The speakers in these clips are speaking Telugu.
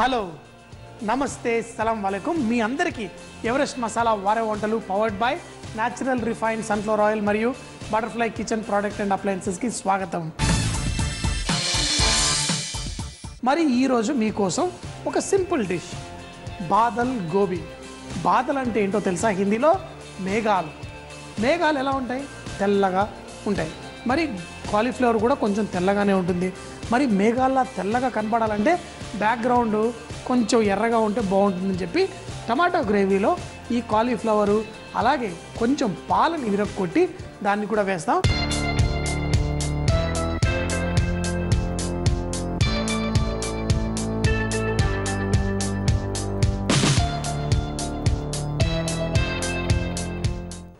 హలో నమస్తే సలాం వాలేకుం మీ అందరికీ ఎవరెస్ట్ మసాలా వారే వంటలు powered by natural refined sunflower oil మరియు బటర్ఫ్లై కిచెన్ ప్రోడక్ట్ అండ్ అప్లయన్సెస్కి స్వాగతం. మరి ఈరోజు మీకోసం ఒక సింపుల్ డిష్ బాదల్ గోబీ. బాదల్ అంటే ఏంటో తెలుసా? హిందీలో మేఘాలు. మేఘాలు ఎలా ఉంటాయి? తెల్లగా ఉంటాయి. మరి కాలీఫ్లవర్ కూడా కొంచెం తెల్లగానే ఉంటుంది. మరి మేఘాల్లా తెల్లగా కనపడాలంటే బ్యాక్గ్రౌండ్ కొంచెం ఎర్రగా ఉంటే బాగుంటుందని చెప్పి టమాటో గ్రేవీలో ఈ కాలీఫ్లవరు అలాగే కొంచెం పాలని విరగొట్టి దాన్ని కూడా వేస్తాం.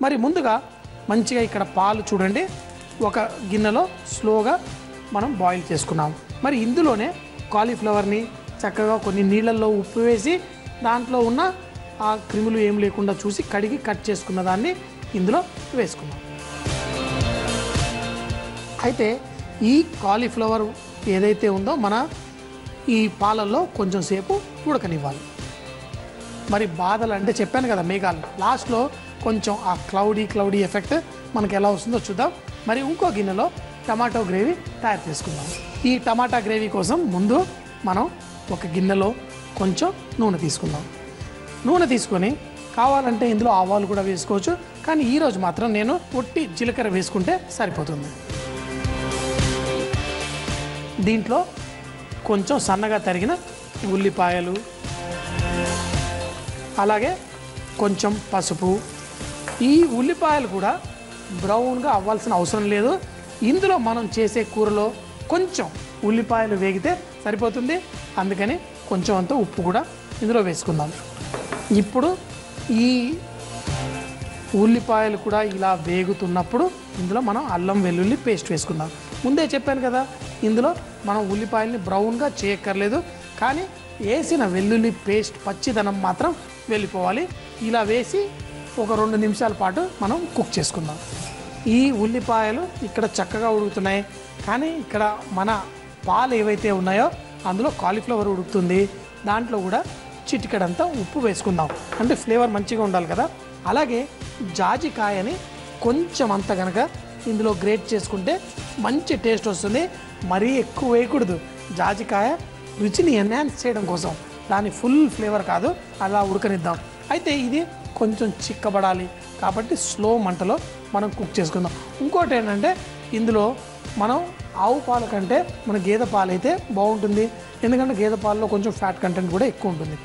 మరి ముందుగా మంచిగా ఇక్కడ పాలు చూడండి ఒక గిన్నెలో స్లోగా మనం బాయిల్ చేసుకున్నాం. మరి ఇందులోనే కాలీఫ్లవర్ని చక్కగా కొన్ని నీళ్ళల్లో ఉప్పు వేసి దాంట్లో ఉన్న ఆ క్రిములు ఏం లేకుండా చూసి కడిగి కట్ చేసుకున్న దాన్ని ఇందులో వేసుకున్నాం. అయితే ఈ కాలీఫ్లవర్ ఏదైతే ఉందో మన ఈ పాలల్లో కొంచెం సేపు ఉడకనివ్వాలి. మరి బాధలు అంటే చెప్పాను కదా మేఘాలు, లాస్ట్లో కొంచెం ఆ క్లౌడీ ఎఫెక్ట్ మనకి ఎలా వస్తుందో చూద్దాం. మరి ఇంకో గిన్నెలో టమాటో గ్రేవీ తయారు చేసుకుందాం. ఈ టమాటా గ్రేవీ కోసం ముందు మనం ఒక గిన్నెలో కొంచెం నూనె తీసుకుందాం. నూనె తీసుకొని కావాలంటే ఇందులో ఆవాలు కూడా వేసుకోవచ్చు, కానీ ఈరోజు మాత్రం నేను పొట్టి జీలకర్ర వేసుకుంటే సరిపోతుంది. దీంట్లో కొంచెం సన్నగా తరిగిన ఉల్లిపాయలు అలాగే కొంచెం పసుపు. ఈ ఉల్లిపాయలు కూడా బ్రౌన్గా అవ్వాల్సిన అవసరం లేదు. ఇందులో మనం చేసే కూరలో కొంచెం ఉల్లిపాయలు వేగితే సరిపోతుంది. అందుకని కొంచెం అంత ఉప్పు కూడా ఇందులో వేసుకుందాం. ఇప్పుడు ఈ ఉల్లిపాయలు కూడా ఇలా వేగుతున్నప్పుడు ఇందులో మనం అల్లం వెల్లుల్లి పేస్ట్ వేసుకుందాం. ముందే చెప్పాను కదా, ఇందులో మనం ఉల్లిపాయల్ని బ్రౌన్గా చేయక్కర్లేదు, కానీ వేసిన వెల్లుల్లి పేస్ట్ పచ్చిదనం మాత్రం వెళ్ళిపోవాలి. ఇలా వేసి ఒక 2 నిమిషాల పాటు మనం కుక్ చేసుకుందాం. ఈ ఉల్లిపాయలు ఇక్కడ చక్కగా ఉడుకుతున్నాయి, కానీ ఇక్కడ మన పాలు ఏవైతే ఉన్నాయో అందులో కాలీఫ్లవర్ ఉడుకుతుంది. దాంట్లో కూడా చిటికెడంతా ఉప్పు వేసుకుందాం, అంటే ఫ్లేవర్ మంచిగా ఉండాలి కదా. అలాగే జాజికాయని కొంచెం అంత కనుక ఇందులో గ్రేట్ చేసుకుంటే మంచి టేస్ట్ వస్తుంది. మరీ ఎక్కువ వేయకూడదు. జాజికాయ రుచిని ఎన్హాన్స్ చేయడం కోసం, దాని ఫుల్ ఫ్లేవర్ కాదు, అలా ఉడకనిద్దాం. అయితే ఇది కొంచెం చిక్కబడాలి కాబట్టి స్లో మంటలో మనం కుక్ చేసుకుందాం. ఇంకోటి ఏంటంటే ఇందులో మనం ఆవు పాల కంటే మన గేదె పాలు అయితే బాగుంటుంది, ఎందుకంటే గేదె పాలలో కొంచెం ఫ్యాట్ కంటెంట్ కూడా ఎక్కువ ఉంటుంది.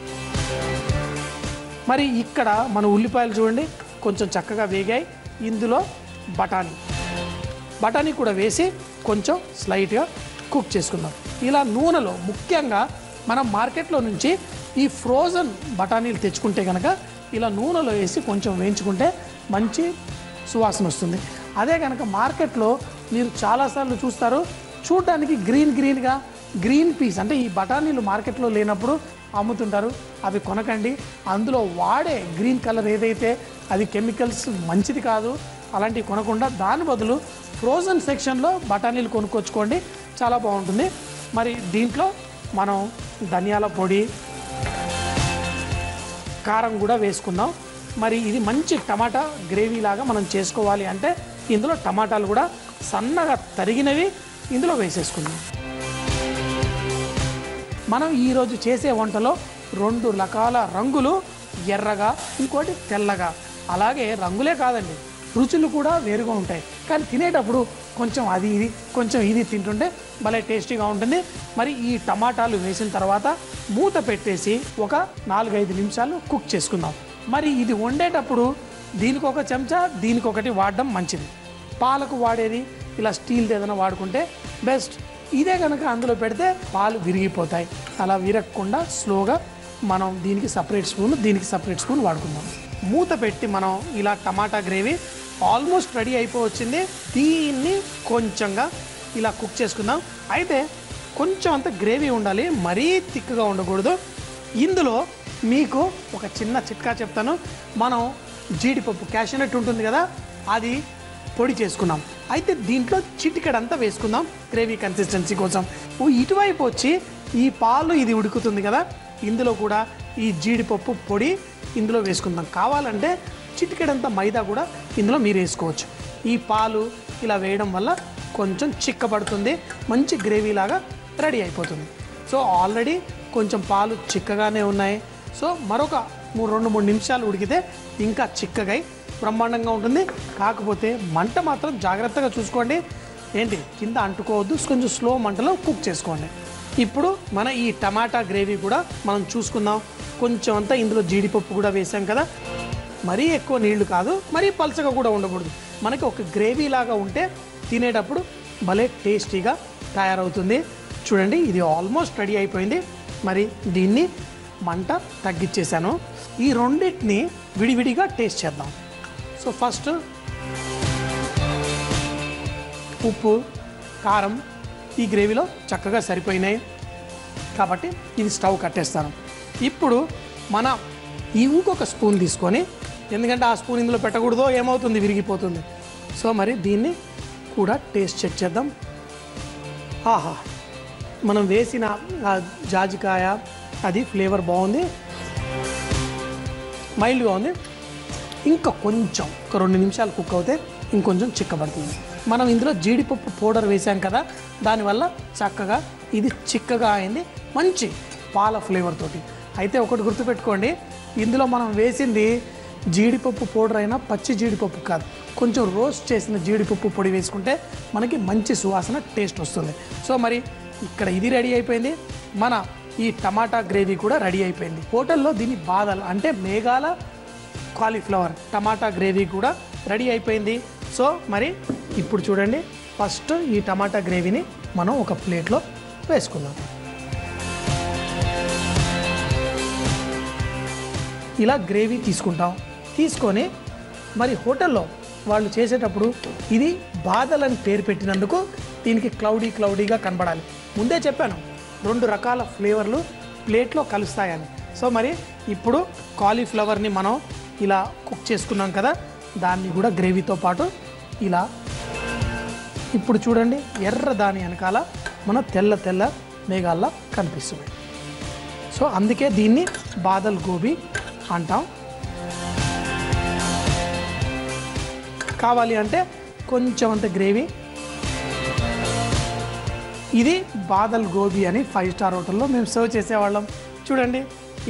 మరి ఇక్కడ మన ఉల్లిపాయలు చూడండి కొంచెం చక్కగా వేగాయి. ఇందులో బఠానీ కూడా వేసి కొంచెం స్లైట్గా కుక్ చేసుకుందాం. ఇలా నూనెలో ముఖ్యంగా మనం మార్కెట్లో నుంచి ఈ ఫ్రోజన్ బఠానీలు తెచ్చుకుంటే కనుక ఇలా నూనెలో వేసి కొంచెం వేయించుకుంటే మంచి సువాసన వస్తుంది. అదే కనుక మార్కెట్లో మీరు చాలాసార్లు చూస్తారు, చూడడానికి గ్రీన్గా గ్రీన్ పీస్ అంటే ఈ బఠానీలు మార్కెట్లో లేనప్పుడు అమ్ముతుంటారు. అవి కొనకండి. అందులో వాడే గ్రీన్ కలర్ ఏదైతే అది కెమికల్స్ మంచిది కాదు. అలాంటివి కొనకుండా దాని బదులు ఫ్రోజన్ సెక్షన్లో బఠానీలు కొనుక్కొచ్చుకోండి, చాలా బాగుంటుంది. మరి దీంట్లో మనం ధనియాల పొడి కారం కూడా వేసుకుందాం. మరి ఇది మంచి టమాటా గ్రేవీ లాగా మనం చేసుకోవాలి అంటే ఇందులో టమాటాలు కూడా సన్నగా తరిగినవి ఇందులో వేసేసుకుందాం. మనం ఈరోజు చేసే వంటలో 2 రకాల రంగులు, ఎర్రగా ఇంకోటి తెల్లగా. అలాగే రంగులే కాదండి, రుచులు కూడా వేరుగా ఉంటాయి. కానీ తినేటప్పుడు కొంచెం ఇది తింటుంటే భలే టేస్టీగా ఉంటుంది. మరి ఈ టమాటాలు వేసిన తర్వాత మూత పెట్టేసి ఒక 4-5 నిమిషాలు కుక్ చేసుకుందాం. మరి ఇది వండేటప్పుడు దీనికి ఒక చెంచా దీనికి ఒకటి వాడడం మంచిది. పాలకు వాడేది ఇలా స్టీల్ ఏదైనా వాడుకుంటే బెస్ట్. ఇదే కనుక అందులో పెడితే పాలు విరిగిపోతాయి. అలా విరగకుండా స్లోగా మనం దీనికి సపరేట్ స్పూన్ వాడుకుందాం. మూత పెట్టి మనం ఇలా టమాటా గ్రేవీ ఆల్మోస్ట్ రెడీ అయిపోవచ్చింది. దీన్ని కొంచెంగా ఇలా కుక్ చేసుకుందాం. అయితే కొంచెం అంత గ్రేవీ ఉండాలి, మరీ థిక్గా ఉండకూడదు. ఇందులో మీకు ఒక చిన్న చిట్కా చెప్తాను. మనం జీడిపప్పు క్యాషనట్ ఉంటుంది కదా, అది పొడి చేసుకున్నాం. అయితే దీంట్లో చిటికెడంతా వేసుకుందాం గ్రేవీ కన్సిస్టెన్సీ కోసం. ఇటువైపు వచ్చి ఈ పాలు ఇది ఉడుకుతుంది కదా, ఇందులో కూడా ఈ జీడిపప్పు పొడి ఇందులో వేసుకుందాం. కావాలంటే చిటికెడంత మైదా కూడా ఇందులో మీరు వేసుకోవచ్చు. ఈ పాలు ఇలా వేయడం వల్ల కొంచెం చిక్కబడుతుంది, మంచి గ్రేవీ లాగా రెడీ అయిపోతుంది. సో ఆల్రెడీ కొంచెం పాలు చిక్కగానే ఉన్నాయి. సో మరొక 2-3 నిమిషాలు ఉడికితే ఇంకా చిక్కగా బ్రహ్మాండంగా ఉంటుంది. కాకపోతే మంట మాత్రం జాగ్రత్తగా చూసుకోండి, ఏంటి కింద అంటుకోవద్దు, కొంచెం స్లో మంటలో కుక్ చేసుకోండి. ఇప్పుడు మన ఈ టమాటా గ్రేవీ కూడా మనం చూసుకుందాం. కొంచెం అంతా ఇందులో జీడిపప్పు కూడా వేసాం కదా, మరీ ఎక్కువ నీళ్లు కాదు, మరీ పలచగా కూడా ఉండకూడదు. మనకి ఒక గ్రేవీ లాగా ఉంటే తినేటప్పుడు భలే టేస్టీగా తయారవుతుంది. చూడండి, ఇది ఆల్మోస్ట్ రెడీ అయిపోయింది. మరి దీన్ని మంట తగ్గించేసాను. ఈ రెండింటిని విడివిడిగా టేస్ట్ చేద్దాం. సో ఫస్ట్ ఉప్పు, కారం ఈ గ్రేవీలో చక్కగా సరిపోయినాయి కాబట్టి ఇది స్టవ్ కట్టేస్తాను. ఇప్పుడు మన ఇంకొక స్పూన్ తీసుకొని, ఎందుకంటే ఆ స్పూన్ ఇందులో పెట్టకూడదో ఏమవుతుంది, విరిగిపోతుంది. సో మరి దీన్ని కూడా టేస్ట్ చెక్ చేద్దాం. ఆహా, మనం వేసిన జాజికాయ అది ఫ్లేవర్ బాగుంది, మైల్డ్గా ఉంది. ఇంకా కొంచెం ఒక 2 నిమిషాలు కుక్ అవుతే ఇంకొంచెం చిక్కబడుతుంది. మనం ఇందులో జీడిపప్పు పౌడర్ వేసాం కదా, దానివల్ల చక్కగా ఇది చిక్కగా అయింది, మంచి పాల ఫ్లేవర్ తోటి. అయితే ఒకటి గుర్తుపెట్టుకోండి, ఇందులో మనం వేసింది జీడిపప్పు పౌడర్ అయినా పచ్చి జీడిపప్పు కాదు, కొంచెం రోస్ట్ చేసిన జీడిపప్పు పొడి వేసుకుంటే మనకి మంచి సువాసన టేస్ట్ వస్తుంది. సో మరి ఇక్కడ ఇది రెడీ అయిపోయింది. మన ఈ టమాటా గ్రేవీ కూడా రెడీ అయిపోయింది. హోటల్లో దీని బాదల్ అంటే మేఘాల కాలీఫ్లవర్ టమాటా గ్రేవీ కూడా రెడీ అయిపోయింది. సో మరి ఇప్పుడు చూడండి, ఫస్ట్ ఈ టమాటా గ్రేవీని మనం ఒక ప్లేట్లో వేసుకుందాం. ఇలా గ్రేవీ తీసుకొని మరి హోటల్లో వాళ్ళు చేసేటప్పుడు ఇది బాదల్ అని పేరు పెట్టినందుకు దీనికి క్లౌడీగా కనబడాలి. ముందే చెప్పాను 2 రకాల ఫ్లేవర్లు ప్లేట్లో కలుస్తాయని. సో మరి ఇప్పుడు కాలీఫ్లవర్ని మనం ఇలా కుక్ చేసుకున్నాం కదా, దాన్ని కూడా గ్రేవీతో పాటు ఇలా ఇప్పుడు చూడండి, ఎర్ర దాని వెనకాల మన తెల్ల మేఘాల్లా కనిపిస్తుంది. సో అందుకే దీన్ని బాదల్ గోబీ అంటాం. కావాలి అంటే కొంచెం అంత గ్రేవీ. ఇది బాదల్ గోబీ అని 5 స్టార్ హోటల్లో మేము సర్వ్ చేసేవాళ్ళం. చూడండి,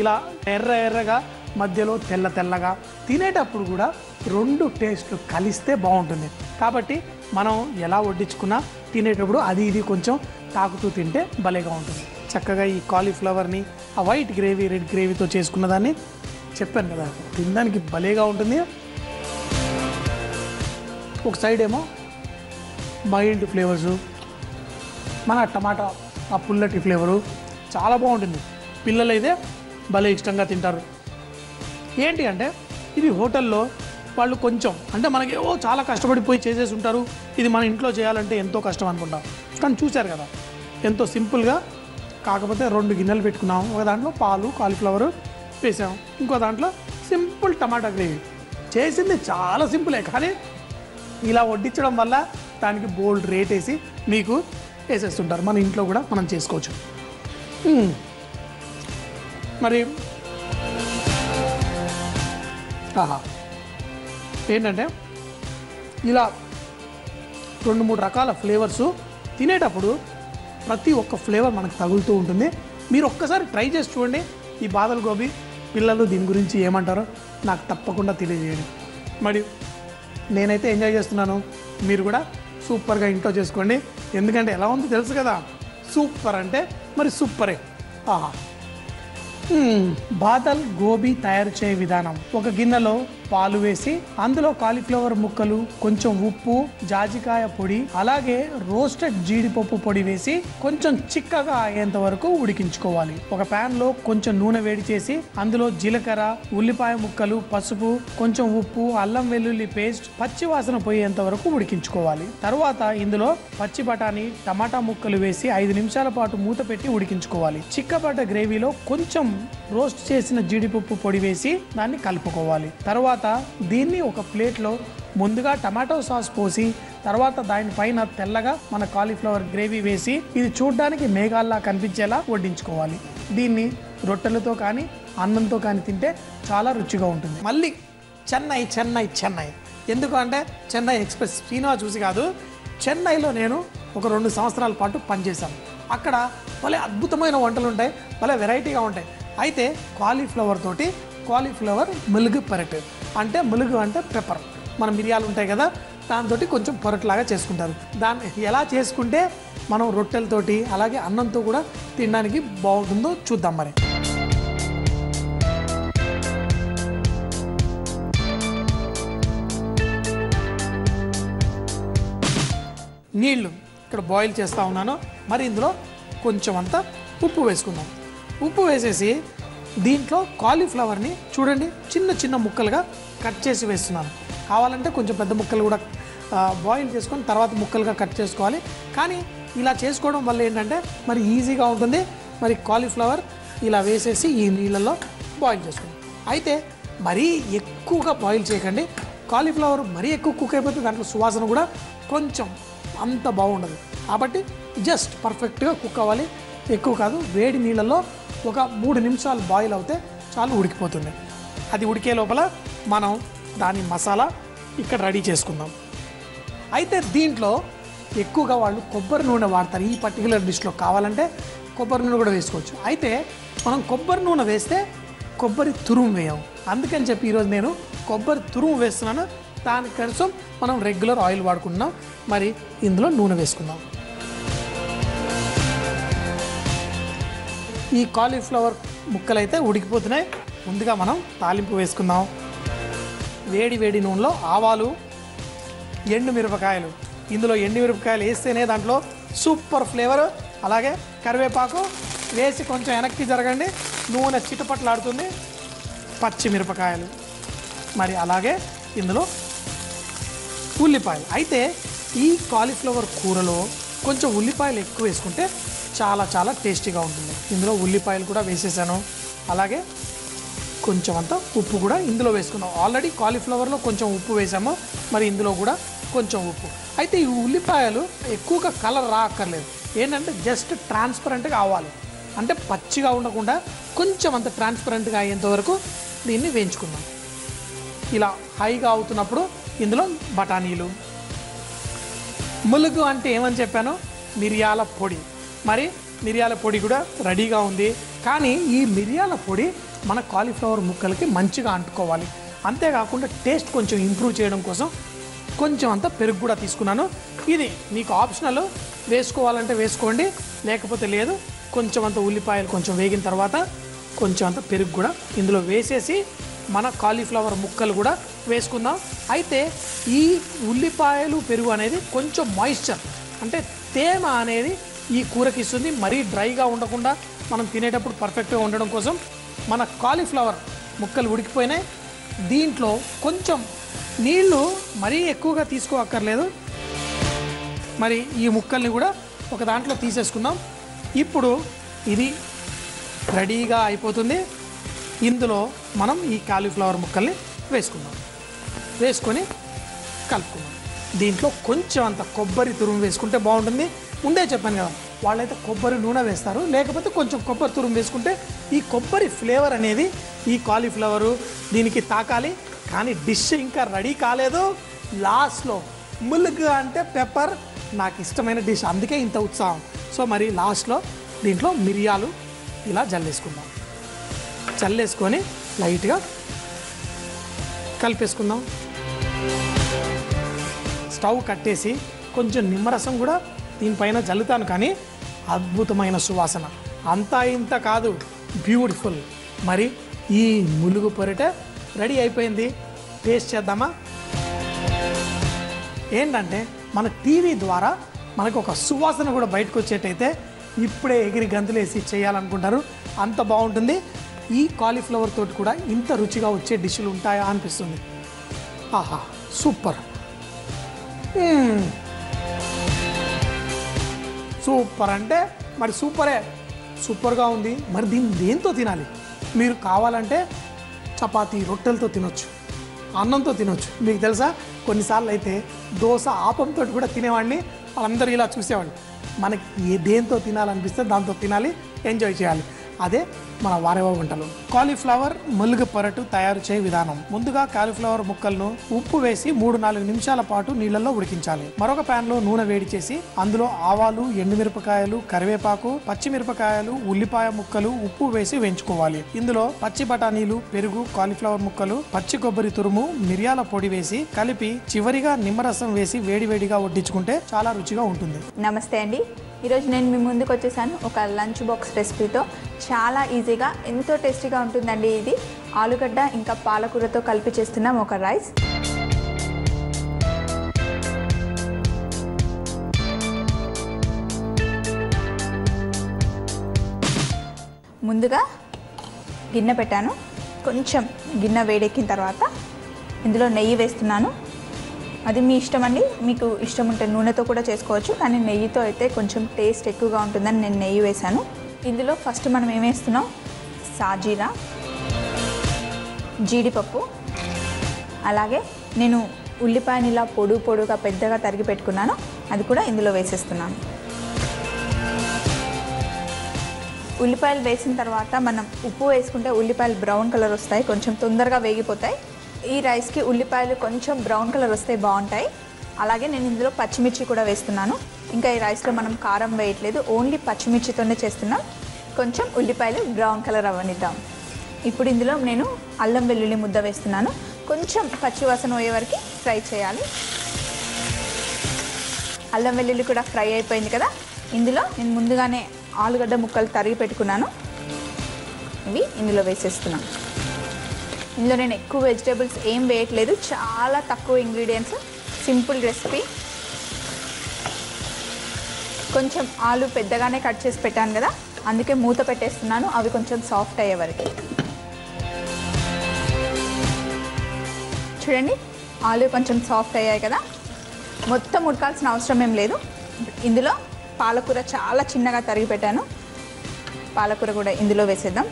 ఇలా ఎర్రగా మధ్యలో తెల్లగా, తినేటప్పుడు కూడా 2 టేస్ట్లు కలిస్తే బాగుంటుంది. కాబట్టి మనం ఎలా వడ్డించుకున్నా తినేటప్పుడు అది ఇది కొంచెం తాకుతూ తింటే భలేగా ఉంటుంది. చక్కగా ఈ కాలీఫ్లవర్ని ఆ వైట్ గ్రేవీ, రెడ్ గ్రేవీతో చేసుకున్న దాన్ని చెప్పాను కదా, తినడానికి భలేగా ఉంటుంది. ఒక సైడ్ ఏమో మైల్డ్ ఫ్లేవర్సు, మన టమాటా ఆ పుల్లటి ఫ్లేవరు చాలా బాగుంటుంది. పిల్లలు అయితే భలే ఇష్టంగా తింటారు. ఏంటి అంటే ఇది హోటల్లో వాళ్ళు కొంచెం అంటే మనకి చాలా కష్టపడిపోయి చేసేసి ఉంటారు. ఇది మన ఇంట్లో చేయాలంటే ఎంతో కష్టం అనుకుంటాం. కానీ చూశారు కదా ఎంతో సింపుల్గా. కాకపోతే 2 గిన్నెలు పెట్టుకున్నాం. ఒక దాంట్లో పాలు, కాలీఫ్లవర్ వేసాం, ఇంకో దాంట్లో సింపుల్ టమాటా గ్రేవీ. చేసింది చాలా సింపులే, కానీ ఇలా వడ్డించడం వల్ల దానికి బోల్డ్ రేట్ వేసి మీకు వేసేస్తుంటారు. మన ఇంట్లో కూడా మనం చేసుకోవచ్చు. మరి ఏంటంటే ఇలా 2-3 రకాల ఫ్లేవర్సు తినేటప్పుడు ప్రతి ఒక్క ఫ్లేవర్ మనకు తగులుతూ ఉంటుంది. మీరు ఒక్కసారి ట్రై చేసి చూడండి. ఈ బాదల్ గోబీ పిల్లలు దీని గురించి ఏమంటారో నాకు తప్పకుండా తెలియజేయండి. మరి నేనైతే ఎంజాయ్ చేస్తున్నాను, మీరు కూడా సూపర్గా ఇంట్లో చేసుకోండి. ఎందుకంటే ఎలా ఉందో తెలుసు కదా, సూపర్ అంటే మరి సూపరే. బాదల్ గోబీ తయారు చేయ విధానం: ఒక గిన్నెలో పాలు వేసి అందులో కాలీఫ్లవర్ ముక్కలు, కొంచెం ఉప్పు, జాజికాయ పొడి, అలాగే రోస్టెడ్ జీడిపప్పు పొడి వేసి కొంచెం చిక్కగా అయ్యేంత వరకు ఉడికించుకోవాలి. ఒక ప్యాన్ లో కొంచెం నూనె వేడి చేసి అందులో జీలకర్ర, ఉల్లిపాయ ముక్కలు, పసుపు, కొంచెం ఉప్పు, అల్లం వెల్లుల్లి పేస్ట్ పచ్చి వాసన పోయేంత వరకు ఉడికించుకోవాలి. తర్వాత ఇందులో పచ్చి బఠానీ, టమాటా ముక్కలు వేసి 5 నిమిషాల పాటు మూత పెట్టి ఉడికించుకోవాలి. చిక్కబడ్డ గ్రేవీలో కొంచెం రోస్ట్ చేసిన జీడిపప్పు పొడి వేసి దాన్ని కలుపుకోవాలి. తర్వాత దీన్ని ఒక ప్లేట్లో ముందుగా టమాటో సాస్ పోసి తర్వాత దానిపైన తెల్లగా మన కాలీఫ్లవర్ గ్రేవీ వేసి ఇది చూడడానికి మేఘాల్లా కనిపించేలా వడ్డించుకోవాలి. దీన్ని రొట్టెలతో కానీ అన్నంతో కానీ తింటే చాలా రుచిగా ఉంటుంది. మళ్ళీ చెన్నై చెన్నై చెన్నై ఎందుకు అంటే చెన్నై ఎక్స్ప్రెస్ సినిమా చూసి కాదు, చెన్నైలో నేను ఒక 2 సంవత్సరాల పాటు పనిచేశాను. అక్కడ భలే అద్భుతమైన వంటలు ఉంటాయి, భలే వెరైటీగా ఉంటాయి. అయితే కాలీఫ్లవర్ ములుగు పెరట్ అంటే ములుగు అంటే పెప్పర్, మన మిరియాలు ఉంటాయి కదా, దాంతో కొంచెం పొరట్లాగా చేసుకుంటారు. దాన్ని ఎలా చేసుకుంటే మనం రొట్టెలతోటి అలాగే అన్నంతో కూడా తినడానికి బాగుంటుందో చూద్దాం. మరి నీళ్ళు ఇక్కడ బాయిల్ చేస్తూ ఉన్నాను. మరి ఇందులో కొంచెం అంతా ఉప్పు వేసుకుందాం. ఉప్పు వేసేసి దీంట్లో కాలీఫ్లవర్ని చూడండి చిన్న చిన్న ముక్కలుగా కట్ చేసి వేస్తున్నాను. కావాలంటే కొంచెం పెద్ద ముక్కలు కూడా బాయిల్ చేసుకొని తర్వాత ముక్కలుగా కట్ చేసుకోవాలి. కానీ ఇలా చేసుకోవడం వల్ల ఏంటంటే మరి ఈజీగా ఉంటుంది. మరి కాలీఫ్లవర్ ఇలా వేసేసి ఈ నీళ్ళల్లో బాయిల్ చేసుకోండి. అయితే మరీ ఎక్కువగా బాయిల్ చేయకండి. కాలీఫ్లవర్ మరీ ఎక్కువ కుక్ అయిపోతే దాంట్లో సువాసన కూడా కొంచెం అంత బాగుండదు. కాబట్టి జస్ట్ పర్ఫెక్ట్గా కుక్ అవ్వాలి, ఎక్కువ కాదు. వేడి నీళ్ళల్లో ఒక 3 నిమిషాలు బాయిల్ అవుతే చాలు, ఉడికిపోతుంది. అది ఉడికే లోపల మనం దాని మసాలా ఇక్కడ రెడీ చేసుకుందాం. అయితే దీంట్లో ఎక్కువగా వాళ్ళు కొబ్బరి నూనె వాడతారు. ఈ పర్టికులర్ డిష్లో కావాలంటే కొబ్బరి నూనె కూడా వేసుకోవచ్చు. అయితే మనం కొబ్బరి నూనె వేస్తే కొబ్బరి తురుము వేయం. అందుకని చెప్పి ఈరోజు నేను కొబ్బరి తురుము వేస్తున్నాను. దానికోసం మనం రెగ్యులర్ ఆయిల్ వాడుకుంటున్నాం. మరి ఇందులో నూనె వేసుకుందాం. ఈ కాలీఫ్లవర్ ముక్కలు అయితే ఉడికిపోతున్నాయి. ముందుగా మనం తాలింపు వేసుకుందాం. వేడి వేడి నూనెలో ఆవాలు, ఎండుమిరపకాయలు. ఇందులో ఎండుమిరపకాయలు వేస్తేనే దాంట్లో సూపర్ ఫ్లేవర్. అలాగే కరివేపాకు వేసి కొంచెం వెనక్కి జరగండి, నూనె చిటపట్లాడుతుంది. పచ్చిమిరపకాయలు, మరి అలాగే ఇందులో ఉల్లిపాయలు. అయితే ఈ కాలీఫ్లవర్ కూరలో కొంచెం ఉల్లిపాయలు ఎక్కువ వేసుకుంటే చాలా చాలా టేస్టీగా ఉంటుంది. ఇందులో ఉల్లిపాయలు కూడా వేసేసాను. అలాగే కొంచెం అంత ఉప్పు కూడా ఇందులో వేసుకున్నాం. ఆల్రెడీ కాలీఫ్లవర్లో కొంచెం ఉప్పు వేసాము, మరి ఇందులో కూడా కొంచెం ఉప్పు. అయితే ఈ ఉల్లిపాయలు ఎక్కువగా కలర్ రాక్కర్లేదు. ఏంటంటే జస్ట్ ట్రాన్స్పరెంట్గా అవ్వాలి. అంటే పచ్చిగా ఉండకుండా కొంచెం అంత ట్రాన్స్పరెంట్గా అయ్యేంత వరకు దీన్ని వేయించుకుందాం. ఇలా హైగా అవుతున్నప్పుడు ఇందులో బఠానీలు, ములుగు అంటే ఏమని చెప్పాను, మిరియాల పొడి. మరి మిరియాల పొడి కూడా రెడీగా ఉంది. కానీ ఈ మిరియాల పొడి మన కాలీఫ్లవర్ ముక్కలకి మంచిగా అంటుకోవాలి. అంతేకాకుండా టేస్ట్ కొంచెం ఇంప్రూవ్ చేయడం కోసం కొంచెం అంత పెరుగు కూడా తీసుకున్నాను. ఇది మీకు ఆప్షనల్, వేసుకోవాలంటే వేసుకోండి, లేకపోతే లేదు. కొంచెం అంత ఉల్లిపాయలు కొంచెం వేగిన తర్వాత కొంచెం అంత పెరుగు కూడా ఇందులో వేసేసి మన కాలీఫ్లవర్ ముక్కలు కూడా వేసుకుందాం. అయితే ఈ ఉల్లిపాయలు పెరుగు అనేది కొంచెం మాయిశ్చర్ అంటే తేమ అనేది ఈ కూరకి ఇస్తుంది. మరీ డ్రైగా ఉండకుండా మనం తినేటప్పుడు పర్ఫెక్ట్గా ఉండడం కోసం మన కాలీఫ్లవర్ ముక్కలు ఉడికిపోయినాయి. దీంట్లో కొంచెం నీళ్ళు మరీ ఎక్కువగా తీసుకోక్కర్లేదు. మరి ఈ ముక్కల్ని కూడా ఒక దాంట్లో తీసేసుకుందాం. ఇప్పుడు ఇది రెడీగా అయిపోతుంది. ఇందులో మనం ఈ కాలీఫ్లవర్ ముక్కల్ని వేసుకుందాం. వేసుకొని కలుపుకుందాం. దీంట్లో కొంచెం అంత కొబ్బరి తురుము వేసుకుంటే బాగుంటుంది. ముందే చెప్పాను కదా, వాళ్ళైతే కొబ్బరి నూనె వేస్తారు, లేకపోతే కొంచెం కొబ్బరి తురుము వేసుకుంటే ఈ కొబ్బరి ఫ్లేవర్ అనేది ఈ కాలీఫ్లవరు దీనికి తాకాలి. కానీ డిష్ ఇంకా రెడీ కాలేదు. లాస్ట్లో ములుగు అంటే పెప్పర్ నాకు ఇష్టమైన డిష్, అందుకే ఇంత ఉత్సాహం. సో మరి లాస్ట్లో దీంట్లో మిరియాలు ఇలా జల్లేసుకుందాం. చల్లేసుకొని లైట్గా కలిపేసుకుందాం. స్టవ్ కట్టేసి కొంచెం నిమ్మరసం కూడా దీనిపైన జల్లుతాను. కానీ అద్భుతమైన సువాసన, అంతా ఇంత కాదు, బ్యూటిఫుల్. మరి ఈ ములుగు పొరట రెడీ అయిపోయింది. టేస్ట్ చేద్దామా? ఏంటంటే మన టీవీ ద్వారా మనకు ఒక సువాసన కూడా బయటకు వచ్చేటైతే ఇప్పుడే ఎగిరి గంతులేసి చేయాలనుకుంటారు, అంత బాగుంటుంది. ఈ కాలీఫ్లవర్ తోటి కూడా ఇంత రుచిగా వచ్చే డిష్లు ఉంటాయా అనిపిస్తుంది. ఆహా, సూపర్ సూపర్ అంటే మరి సూపరే, సూపర్గా ఉంది. మరి దీన్ని దేంతో తినాలి? మీరు కావాలంటే చపాతీ రొట్టెలతో తినొచ్చు, అన్నంతో తినొచ్చు. మీకు తెలుసా, కొన్నిసార్లు అయితే దోశ ఆపంతో కూడా తినేవాడిని. వాళ్ళందరూ ఇలా చూసేవాళ్ళు. మనకి దేంతో తినాలనిపిస్తే దాంతో తినాలి, ఎంజాయ్ చేయాలి. అదే మన వారేవా వంటలు. కాలీఫ్లవర్ ములుగు పొరటు తయారు చేయ విధానం. ముందుగా కాలీఫ్లవర్ ముక్కలను ఉప్పు వేసి 3-4 నిమిషాల పాటు నీళ్లలో ఉడికించాలి. మరొక ప్యాన్ లో నూనె వేడి చేసి అందులో ఆవాలు, ఎండుమిరపకాయలు, కరివేపాకు, పచ్చిమిరపకాయలు, ఉల్లిపాయ ముక్కలు, ఉప్పు వేసి వేయించుకోవాలి. ఇందులో పచ్చి బఠానీలు, పెరుగు, కాలీఫ్లవర్ ముక్కలు, పచ్చి కొబ్బరి తురుము, మిరియాల పొడి వేసి కలిపి చివరిగా నిమ్మరసం వేసి వేడివేడిగా వడ్డించుకుంటే చాలా రుచిగా ఉంటుంది. నమస్తే అండి. ఈరోజు నేను మీ ముందుకు వచ్చేసాను ఒక లంచ్ బాక్స్ రెసిపీతో. చాలా ఈజీగా ఎంతో టేస్టీగా ఉంటుందండి. ఇది ఆలుగడ్డ ఇంకా పాలకూరతో కలిపి చేస్తున్నాం ఒక రైస్. ముందుగా గిన్నె పెట్టాను. కొంచెం గిన్నె వేడెక్కిన తర్వాత ఇందులో నెయ్యి వేస్తున్నాను. అది మీ ఇష్టం అండి. మీకు ఇష్టం ఉంటే నూనెతో కూడా చేసుకోవచ్చు, కానీ నెయ్యితో అయితే కొంచెం టేస్ట్ ఎక్కువగా ఉంటుందని నేను నెయ్యి వేశాను. ఇందులో ఫస్ట్ మనం ఏం వేస్తున్నాం, సాజీరా, జీడిపప్పు, అలాగే నేను ఉల్లిపాయని ఇలా పొడుగా పెద్దగా తరిగి పెట్టుకున్నాను, అది కూడా ఇందులో వేసేస్తున్నాను. ఉల్లిపాయలు వేసిన తర్వాత మనం ఉప్పు వేసుకుంటే ఉల్లిపాయలు బ్రౌన్ కలర్ వస్తాయి, కొంచెం తొందరగా వేగిపోతాయి. ఈ రైస్కి ఉల్లిపాయలు కొంచెం బ్రౌన్ కలర్ వస్తే బాగుంటాయి. అలాగే నేను ఇందులో పచ్చిమిర్చి కూడా వేస్తున్నాను. ఇంకా ఈ రైస్లో మనం కారం వేయట్లేదు, ఓన్లీ పచ్చిమిర్చితోనే చేస్తున్నాం. కొంచెం ఉల్లిపాయలు బ్రౌన్ కలర్ అవ్వనిద్దాం. ఇప్పుడు ఇందులో నేను అల్లం వెల్లుల్లి ముద్ద వేస్తున్నాను. కొంచెం పచ్చివాసన పోయే వరకు ఫ్రై చేయాలి. అల్లం వెల్లుల్లి కూడా ఫ్రై అయిపోయింది కదా. ఇందులో నేను ముందుగానే ఆలుగడ్డ ముక్కలు తరిగి పెట్టుకున్నాను, ఇవి ఇందులో వేసేస్తున్నాను. ఇందులో నేను ఎక్కువ వెజిటేబుల్స్ ఏం వేయట్లేదు, చాలా తక్కువ ఇంగ్రీడియంట్స్, సింపుల్ రెసిపీ. కొంచెం ఆలు పెద్దగానే కట్ చేసి పెట్టాను కదా, అందుకే మూత పెట్టేస్తున్నాను, అవి కొంచెం సాఫ్ట్ అయ్యే వరకు. చూడండి, ఆలు కొంచెం సాఫ్ట్ అయ్యాయి కదా. మొత్తం ఉడకాల్సిన అవసరం ఏం లేదు. ఇందులో పాలకూర చాలా చిన్నగా తరిగి పెట్టాను, పాలకూర కూడా ఇందులో వేసేద్దాం.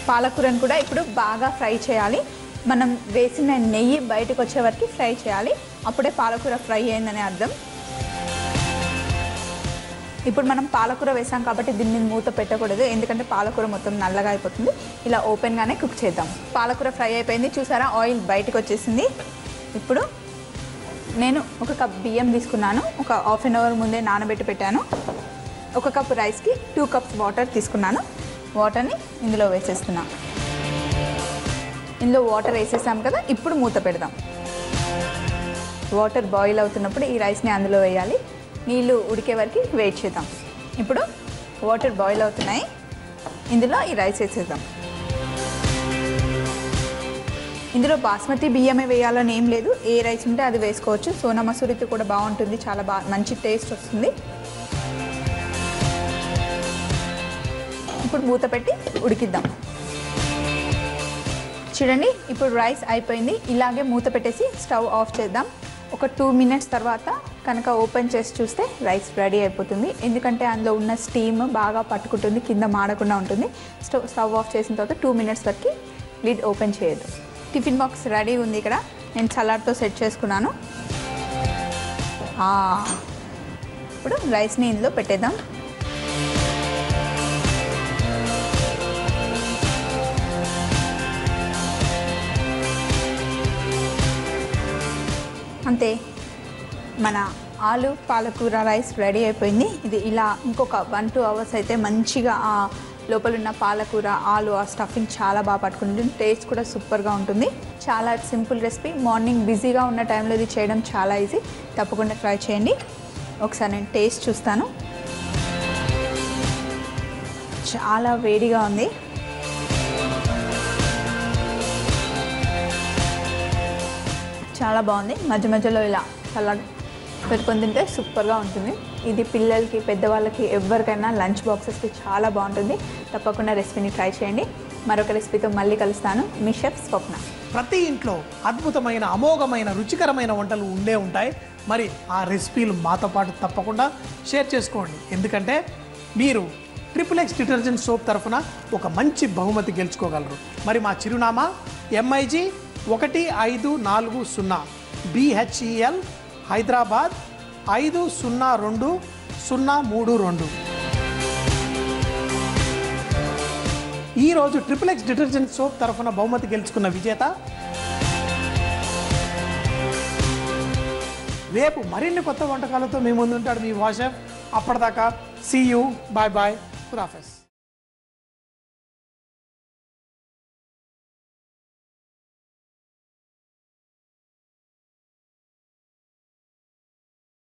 పాలకూరను కూడా ఇప్పుడు బాగా ఫ్రై చేయాలి. మనం వేసిన నెయ్యి బయటకు వచ్చే వరకు ఫ్రై చేయాలి, అప్పుడే పాలకూర ఫ్రై అయిందని అర్థం. ఇప్పుడు మనం పాలకూర వేసాం కాబట్టి దీన్ని మూత పెట్టకూడదు, ఎందుకంటే పాలకూర మొత్తం నల్లగా అయిపోతుంది. ఇలా ఓపెన్గానే కుక్ చేద్దాం. పాలకూర ఫ్రై అయిపోయింది, చూసారా, ఆయిల్ బయటకు వచ్చేసింది. ఇప్పుడు నేను 1 కప్ బియ్యం తీసుకున్నాను, ఒక హాఫ్ అన్ అవర్ ముందే నానబెట్టి పెట్టాను. 1 కప్ రైస్కి 2 కప్స్ వాటర్ తీసుకున్నాను. వాటర్ని ఇందులో వేసేస్తున్నాను. ఇందులో వాటర్ వేసేసాం కదా, ఇప్పుడు మూత పెడదాం. వాటర్ బాయిల్ అవుతున్నప్పుడు ఈ రైస్ని అందులో వేయాలి. నీళ్ళు ఉడికే వరకు వెయిట్ చేద్దాం. ఇప్పుడు వాటర్ బాయిల్ అవుతున్నాయి, ఇందులో ఈ రైస్ వేసేద్దాం. ఇందులో బాస్మతి బియ్యమే వేయాలని ఏం లేదు, ఏ రైస్ ఉంటే అది వేసుకోవచ్చు. సోనా మసూరితో కూడా బాగుంటుంది, చాలా మంచి టేస్ట్ వస్తుంది. ఇప్పుడు మూత పెట్టి ఉడికిద్దాం. చూడండి, ఇప్పుడు రైస్ అయిపోయింది. ఇలాగే మూత పెట్టేసి స్టవ్ ఆఫ్ చేద్దాం. ఒక 2 మినిట్స్ తర్వాత కనుక ఓపెన్ చేసి చూస్తే రైస్ రెడీ అయిపోతుంది, ఎందుకంటే అందులో ఉన్న స్టీమ్ బాగా పట్టుకుంటుంది, కింద మాడకుండా ఉంటుంది. స్టవ్ ఆఫ్ చేసిన తర్వాత 2 మినిట్స్ వరకు లిడ్ ఓపెన్ చేయొద్దు. టిఫిన్ బాక్స్ రెడీ ఉంది. ఇక్కడ నేను సలాడ్తో సెట్ చేసుకున్నాను. ఇప్పుడు రైస్ని ఇందులో పెట్టేద్దాం. అంతే, మన ఆలు పాలకూర రైస్ రెడీ అయిపోయింది. ఇది ఇలా ఇంకొక 1-2 అవర్స్ అయితే మంచిగా ఆ లోపల ఉన్న పాలకూర, ఆలు, ఆ స్టఫింగ్ చాలా బాగా పట్టుకుంటుంది. టేస్ట్ కూడా సూపర్గా ఉంటుంది. చాలా సింపుల్ రెసిపీ. మార్నింగ్ బిజీగా ఉన్న టైంలో ఇది చేయడం చాలా ఈజీ. తప్పకుండా ట్రై చేయండి. ఒకసారి నేను టేస్ట్ చూస్తాను. చాలా వేడిగా ఉంది. చాలా బాగుంది. మధ్య మధ్యలో ఇలా సలాడ్ పెట్టుకొని తింటే సూపర్గా ఉంటుంది. ఇది పిల్లలకి, పెద్దవాళ్ళకి, ఎవరికైనా లంచ్ బాక్సెస్కి చాలా బాగుంటుంది. తప్పకుండా రెసిపీని ట్రై చేయండి. మరొక రెసిపీతో మళ్ళీ కలుస్తాను. మీ షెఫ్ స్వప్న. ప్రతి ఇంట్లో అద్భుతమైన, అమోఘమైన, రుచికరమైన వంటలు ఉండే ఉంటాయి. మరి ఆ రెసిపీలు మాతో పాటు తప్పకుండా షేర్ చేసుకోండి, ఎందుకంటే మీరు XXX డిటర్జెంట్ సోప్ తరఫున ఒక మంచి బహుమతి గెలుచుకోగలరు. మరి మా చిరునామా MIG 1540 BHEL హైదరాబాద్ 502032. ఈరోజు XXX డిటర్జెంట్ సోప్ తరఫున బహుమతి గెలుచుకున్న విజేత. రేపు మరిన్ని కొత్త వంటకాలతో మీ ముందుంటాడు మీ వాషెఫ్. అప్పటిదాకా సీ యూ, బాయ్ బాయ్, ఖుదాఫెజ్.